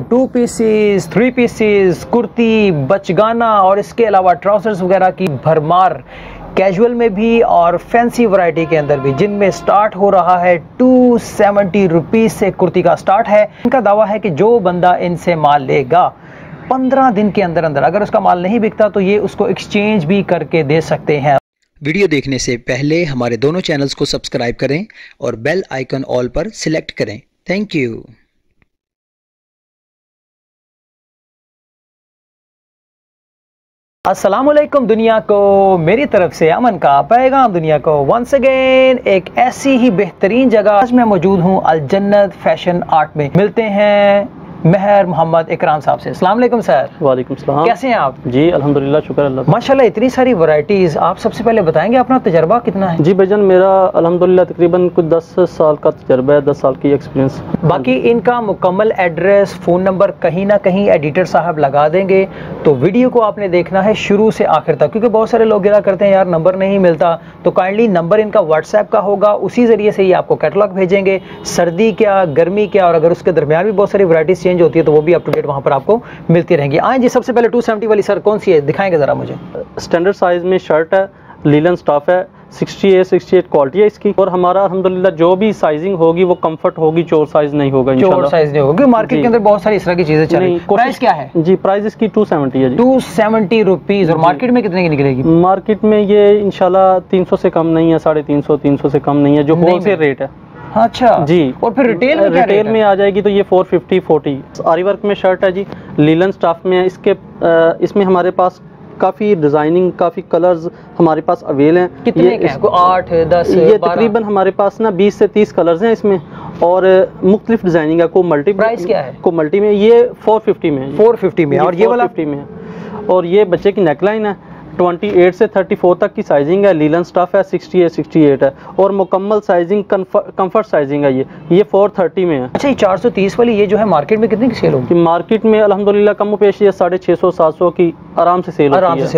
2 pieces, 3 pieces, kurti, बचगाना और इसके अलावा ट्राउजर्स वगैरह की भरमार कैजुअल में भी और फैंसी वैरायटी के अंदर भी, जिनमें स्टार्ट हो रहा है 270 रुपीज से कुर्ती का स्टार्ट है। इनका दावा है कि जो बंदा इनसे माल लेगा 15 दिन के अंदर अंदर, अगर उसका माल नहीं बिकता तो ये उसको एक्सचेंज भी करके दे सकते हैं। वीडियो देखने से पहले हमारे दोनों चैनल्स को सब्सक्राइब करें और बेल आइकन ऑल पर सिलेक्ट करें। Thank you. अस्सलामुअलैकुम दुनिया को, मेरी तरफ से अमन का पैगाम दुनिया को। वंस अगेन एक ऐसी ही बेहतरीन जगह आज मैं मौजूद हूँ, अल जन्नत फैशन आर्ट में। मिलते हैं महर मोहम्मद इकराम साहब से। अस्सलाम वालेकुम सर। वालेकुम सलाम। कैसे हैं आप? जी अल्हम्दुलिल्लाह, शुक्र अल्लाह। माशाल्लाह इतनी सारी वैरायटीज। आप सबसे पहले बताएंगे अपना तजर्बा कितना है? जी भाईजान, मेरा अल्हम्दुलिल्लाह तकरीबन कुछ 10 साल का तजर्बा है, 10 साल की एक्सपीरियंस। बाकी इनका मुकम्मल एड्रेस, फ़ोन नंबर कहीं ना कहीं एडिटर साहब लगा देंगे, तो वीडियो को आपने देखना है शुरू से आखिर तक, क्योंकि बहुत सारे लोग गिरा करते हैं यार नंबर नहीं मिलता। तो काइंडली नंबर इनका व्हाट्सएप का होगा, उसी ज़रिए से ही आपको कैटलॉग भेजेंगे। सर्दी क्या, गर्मी क्या, और अगर उसके दरमियान भी बहुत सारी वैरायटीज़ चेंज होती है तो वो भी अपडेट वहाँ पर आपको मिलती रहेंगी। आए जी, सबसे पहले 270 वाली सर कौन सी है, दिखाएंगे ज़रा मुझे। स्टैंडर्ड साइज में शर्ट है, लीलन स्टाफ है, 68 क्वालिटी है इसकी। और हमारा अल्हम्दुलिल्लाह जो भी साइजिंग होगी वो कंफर्ट होगी, चोर साइज नहीं होगा इंशाल्लाह। चोर साइज नहीं होगी। मार्केट के अंदर बहुत सारी इस तरह की चीजें चल रही हैं। प्राइस क्या है? जी प्राइस इसकी 270 है जी। 270 रुपीज। और मार्केट में कितने की निकलेगी? मार्केट में ये इंशाल्लाह 300 से कम नहीं है, 350 300 से कम नहीं है, जो होलसेल रेट है। अच्छा जी। और फिर रिटेल में आ जाएगी तो ये 450 40। आरी वर्क में शर्ट है जी, लीलन स्टाफ में है। इसमें हमारे पास काफ़ी डिज़ाइनिंग, काफ़ी कलर्स हमारे पास अवेल हैं। कितने के हैं? 8 10 ये तकरीबन हमारे पास ना 20 से 30 कलर्स हैं इसमें, और मुख्तलिफ डिज़ाइनिंग है। को मल्टी प्राइस क्या है? को मल्टी में ये 450 में है। 450 में। और ये वाला 450 में है। और ये बच्चे की नेकलाइन है, 28 से 34 तक की साइजिंग है। लीलन स्टफ है, 68 है। और मुकम्मल साइजिंग कंफर्ट साइजिंग है। ये 430 में है। अच्छा, ये 430 वाली ये जो है मार्केट में कितने की सेल होगी? मार्केट में अल्हम्दुलिल्लाह कम पेश ये 650 700 की आराम से सेल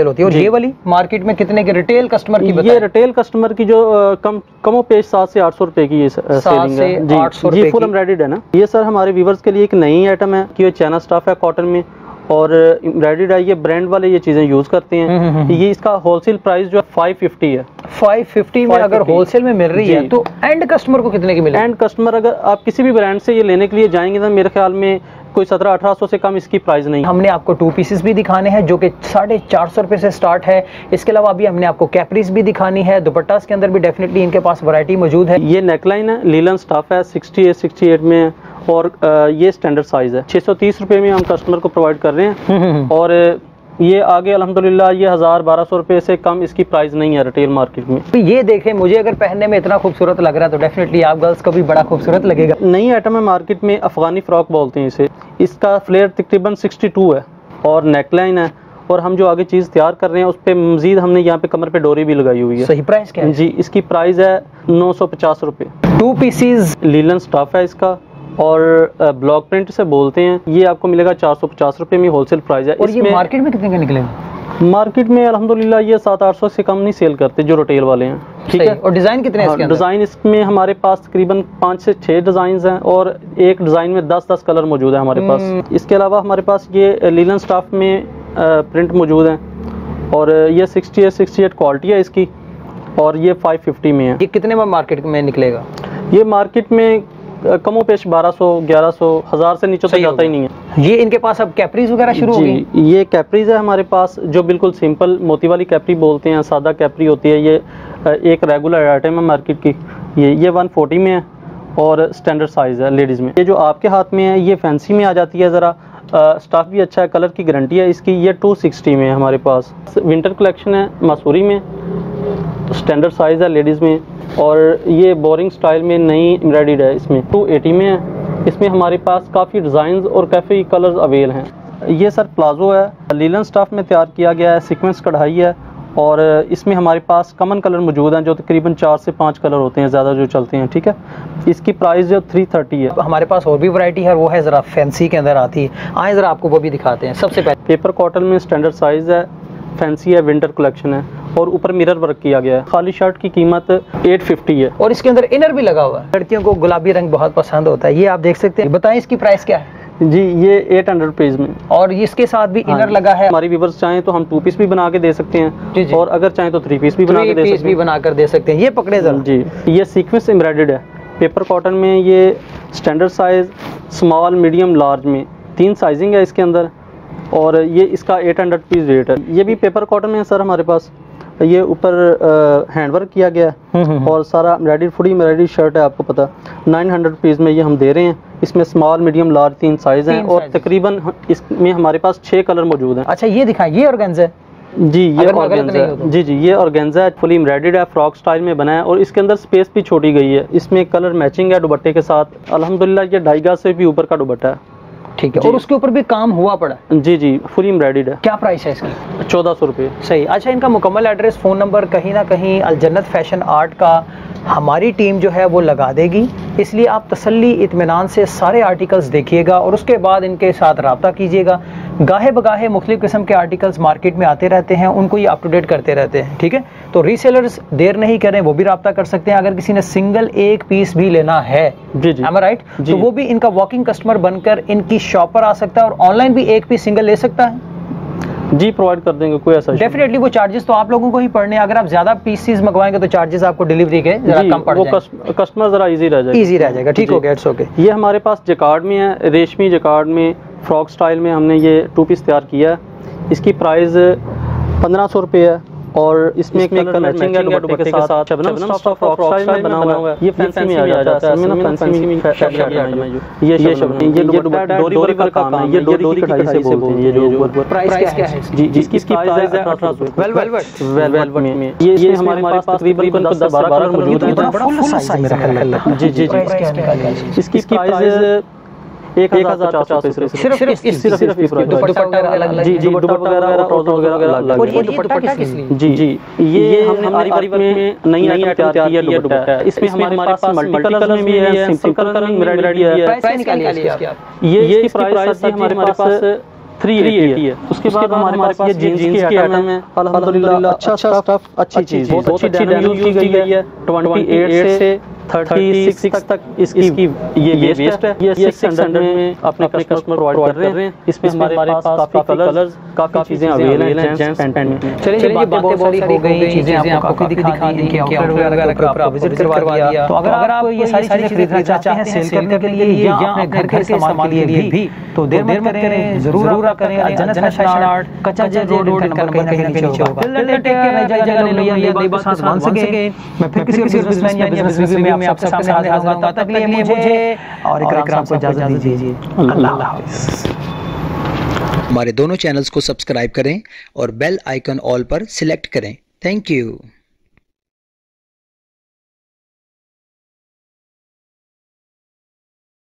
होती है। और ये वाली मार्केट में कितने के रिटेल कस्टमर की? ये रिटेल कस्टमर की जो कम पेश 7 से 800 रुपए की ये सेलिंग है जी। फुल एम्ब्रॉयडर्ड है ना ये सर। हमारे व्यूवर्स के लिए एक नई आइटम है कि ये चाइना स्टफ है कॉटन में, और एम्ब्रॉयडर्ड है। ये ब्रांड वाले ये चीजें यूज करते हैं। ये इसका होलसेल प्राइस जो है 550 है। 550 में अगर होलसेल में मिल रही है तो एंड कस्टमर को कितने की मिलेगी? एंड कस्टमर अगर आप किसी भी ब्रांड से ये लेने के लिए जाएंगे तो मेरे ख्याल में कोई 1700-1800 से कम इसकी प्राइस नहीं। हमने आपको 2 पीसेस भी दिखाने हैं जो कि 450 रुपए से स्टार्ट है। इसके अलावा अभी हमने आपको कैप्रीज भी दिखानी है। दुपट्टास के अंदर भी डेफिनेटली इनके पास वैरायटी मौजूद है। ये नेकलाइन है, लीलन स्टाफ है, 68 में है। और ये स्टैंडर्ड साइज है। 630 रुपए में हम कस्टमर को प्रोवाइड कर रहे हैं। और ये आगे अल्हम्दुलिल्लाह ये 1000-1200 रुपए से कम इसकी प्राइस नहीं है रिटेल मार्केट में। तो ये देखें, मुझे अगर पहनने में इतना खूबसूरत लग रहा है तो डेफिनेटली आप गर्ल्स को भी बड़ा खूबसूरत लगेगा। नई आइटम है मार्केट में, अफगानी फ्रॉक बोलते हैं इसे। इसका फ्लेयर तकरीबन 62 है और नेकलाइन है। और हम जो आगे चीज़ तैयार कर रहे हैं उस पर मजीद हमने यहाँ पे कमर पे डोरी भी लगाई हुई है। सही प्राइस क्या है? जी इसकी प्राइस है 950 रुपये। 2 पीसेस लीलन स्टाफ है इसका, और ब्लॉक प्रिंट से बोलते हैं। ये आपको मिलेगा 450 रुपये में, होलसेल प्राइस है। और ये मार्केट में कितने का निकलेगा? मार्केट में अल्हम्दुलिल्लाह ये 700-800 से कम नहीं सेल करते जो रिटेल वाले हैं। ठीक है। और डिजाइन कितने हैं इसके अंदर? डिजाइन इसमें हमारे पास तकरीबन 5 से 6 डिजाइन हैं, और एक डिजाइन में 10-10 कलर मौजूद है हमारे पास। इसके अलावा हमारे पास ये लीलन स्टाफ में प्रिंट मौजूद है, और ये 68 क्वालिटी है इसकी, और ये 550 में है। ये कितने में मार्केट में निकलेगा? ये मार्केट में कमो पेश 1200-1100 1000 से नीचे तो जाता ही नहीं है। ये इनके पास अब कैप्रीज वगैरह शुरू हो गई? ये कैप्रीज है हमारे पास, जो बिल्कुल सिंपल मोती वाली कैप्री बोलते हैं, सादा कैप्री होती है। ये एक रेगुलर आइटम है मार्केट की। ये 140 में है और स्टैंडर्ड साइज है लेडीज़ में। ये जो आपके हाथ में है ये फैंसी में आ जाती है ज़रा। स्टाफ भी अच्छा है, कलर की गारंटी है इसकी। ये 260 में है हमारे पास। विंटर कलेक्शन है मसूरी में, स्टैंडर्ड साइज है लेडीज़ में। और ये बोरिंग स्टाइल में नई एम्ब्रॉयडर्ड है, इसमें 280 में है। इसमें हमारे पास काफ़ी डिज़ाइंस और काफ़ी कलर्स अवेल हैं। ये सर प्लाजो है, लीलन स्टाफ में तैयार किया गया है, सीक्वेंस कढ़ाई है। और इसमें हमारे पास कॉमन कलर मौजूद हैं जो तकरीबन 4 से 5 कलर होते हैं ज़्यादा जो चलते हैं। ठीक है। इसकी प्राइस जो 330 है। हमारे पास और भी वैरायटी है, वो है ज़रा फैंसी के अंदर आती है। आए ज़रा आपको वो भी दिखाते हैं। सबसे पहले पेपर कॉटन में स्टैंडर्ड साइज़ है, फैंसी है, विंटर कलेक्शन है, और ऊपर मिरर वर्क किया गया है। खाली शर्ट की कीमत 850 है। और इसके अंदर इनर भी लगा हुआ है। लड़कियों को गुलाबी रंग बहुत पसंद होता है, ये आप देख सकते हैं। बताएं इसकी प्राइस क्या है? जी ये 800 रुपीज में। और इसके साथ भी इनर हाँ, लगा है। हमारी व्यूअर्स चाहें तो हम 2 पीस भी बना के दे सकते हैं जी जी। और अगर चाहें तो 3 पीस भी बना के दे सकते हैं। बनाकर दे सकते हैं। ये पकड़े जरा जी, ये सीक्वेंस एम्ब्रॉयडर्ड है पेपर कॉटन में। ये standard size, small, medium, large में 3 साइजिंग है इसके अंदर और ये इसका 800 रुपीज़ रेट है। ये भी पेपर कॉटन में है सर हमारे पास। ये ऊपर हैंडवर्क किया गया है और सारा एम्ब्रॉयडरी, फुली एम्ब्रॉयडरी शर्ट है, आपको पता 900 रुपीज़ में ये हम दे रहे हैं। इसमें स्मॉल, मीडियम, लार्ज 3 साइज हैं और तकरीबन इसमें हमारे पास 6 कलर मौजूद हैं। अच्छा ये दिखाएं, ये ऑर्गेन्जा है जी, ये ऑर्गेन्जा है। जी जी, ये ऑर्गेन्जा है, फुली एम्ब्रॉयडर्ड है, फ्रॉक स्टाइल में बना है और इसके अंदर स्पेस भी छोड़ी गई है। इसमें कलर मैचिंग है दुपट्टे के साथ। अल्हम्दुलिल्लाह ये 2.5 गज से भी ऊपर का दुपट्टा है। ठीक है, और उसके ऊपर भी काम हुआ पड़ा है। जी जी, फुली एम्ब्रॉयडर्ड है। क्या प्राइस है इसकी? 1400 रुपये। सही। अच्छा, इनका मुकम्मल एड्रेस, फ़ोन नंबर कहीं ना कहीं अलजन्नत फैशन आर्ट का हमारी टीम जो है वो लगा देगी, इसलिए आप तसल्ली इत्मीनान से सारे आर्टिकल्स देखिएगा और उसके बाद इनके साथ रब्ता कीजिएगा। गाहे बगाहे मुख्तलिफ़ किस्म के आर्टिकल्स मार्केट में आते रहते हैं, उनको ये अप टू डेट करते रहते हैं। ठीक है, तो रीसेलर्स देर नहीं करें, वो भी रब्ता कर सकते हैं। अगर किसी ने सिंगल एक पीस भी लेना है, जी जी, am I right? तो वो भी इनका वॉकिंग कस्टमर बनकर इनकी शॉप पर आ सकता है और ऑनलाइन भी एक पीस सिंगल ले सकता है। जी, प्रोवाइड कर देंगे, कोई ऐसा डेफिनेटली। वो चार्जेस तो आप लोगों को ही पड़ने हैं। अगर आप ज्यादा पीसेस मंगवाएंगे तो चार्जेस आपको डिलीवरी के जरा कम पड़ जाएंगे। कस्टमर जरा इजी रह जाएगा। इजी रह जाएगा, ठीक हो गया, इट्स ओके। ये हमारे पास जकार्ड में है, रेशमी जकार्ड में, फ्रॉक स्टाइल में हमने ये 2 पीस तैयार किया है। इसकी प्राइस 1500 रुपये है और इसमें कलर मैचिंग है दुपट्टे के साथ। शबनम स्टफ फ्रॉक स्टाइल में बना हुआ है। ये फैंसी में आ जाता है, फैंसी में ये शबनम, ये दुपट्टा डोरी का काम है, ये डोरी कढ़ाई से बोलते हैं। ये जो प्राइस क्या है जी, जिसकी प्राइस है 1800 रुपये। वेलवेट में ये हमारे पास तकरीबन 10 से 12 कलर मौजूद हैं। बड़ा फुल साइज मेरा ख्याल है। जी जी, इसकी प्राइस 1050 रुपये सिर्फ दुपट्टा अलग-अलग। जी जी, दुपट्टा वगैरह और ट्राउजर वगैरह अलग। और ये दुपट्टा किस लिए? जी जी, ये हमने आरी वर्क में नई आइटम तैयार की है दुपट्टा। इसमें हमारे पास मल्टी कलर में भी है, सिंपल कलर में एम्ब्रॉयडरी है। प्राइस निकालिए इसकी आप। ये इसकी प्राइस हमारे पास 380 है। उसके बाद हमारे पास ये जींस की आइटम है। अल्हम्दुलिल्लाह अच्छा स्टफ, अच्छी चीज, बहुत अच्छी डेनिम यूज की गई है। 28 से 36 तक इसकी ये वेस्ट है। ये 600 में अपने कस्टमर प्रोवाइड कर रहे हैं। इसमें हमारे पास काफी कलर्स, काफी चीजें अवेलेबल हैं जेंट्स पैंट में। चलिए, ये बातें बहुत सारी हो गई, चीजें आपको काफी दिखा दी, इनके आउटलेट वगैरह का आपको विजिट करवा दिया। तो अगर आप ये सारी चीजें खरीदना चाहते हैं सेल करने के लिए या अपने घर के इस्तेमाल के लिए भी, तो देर मत करें, जरूर करें। अलजन्नत फैशन आर्ट, कच्चा रोड, इनका नंबर कहीं ना कहीं नीचे होगा। मैं फिर किसी बिजनेसमैन या बिजनेस रिव्यू में आपके सामने हाजिर होऊंगा। तब तक के लिए मुझे और इकराम को इजाजत दीजिए। अल्लाह हाफ़िज़। हमारे दोनों चैनल्स को सब्सक्राइब करें और बेल आइकन ऑल पर सिलेक्ट करें। Thank you.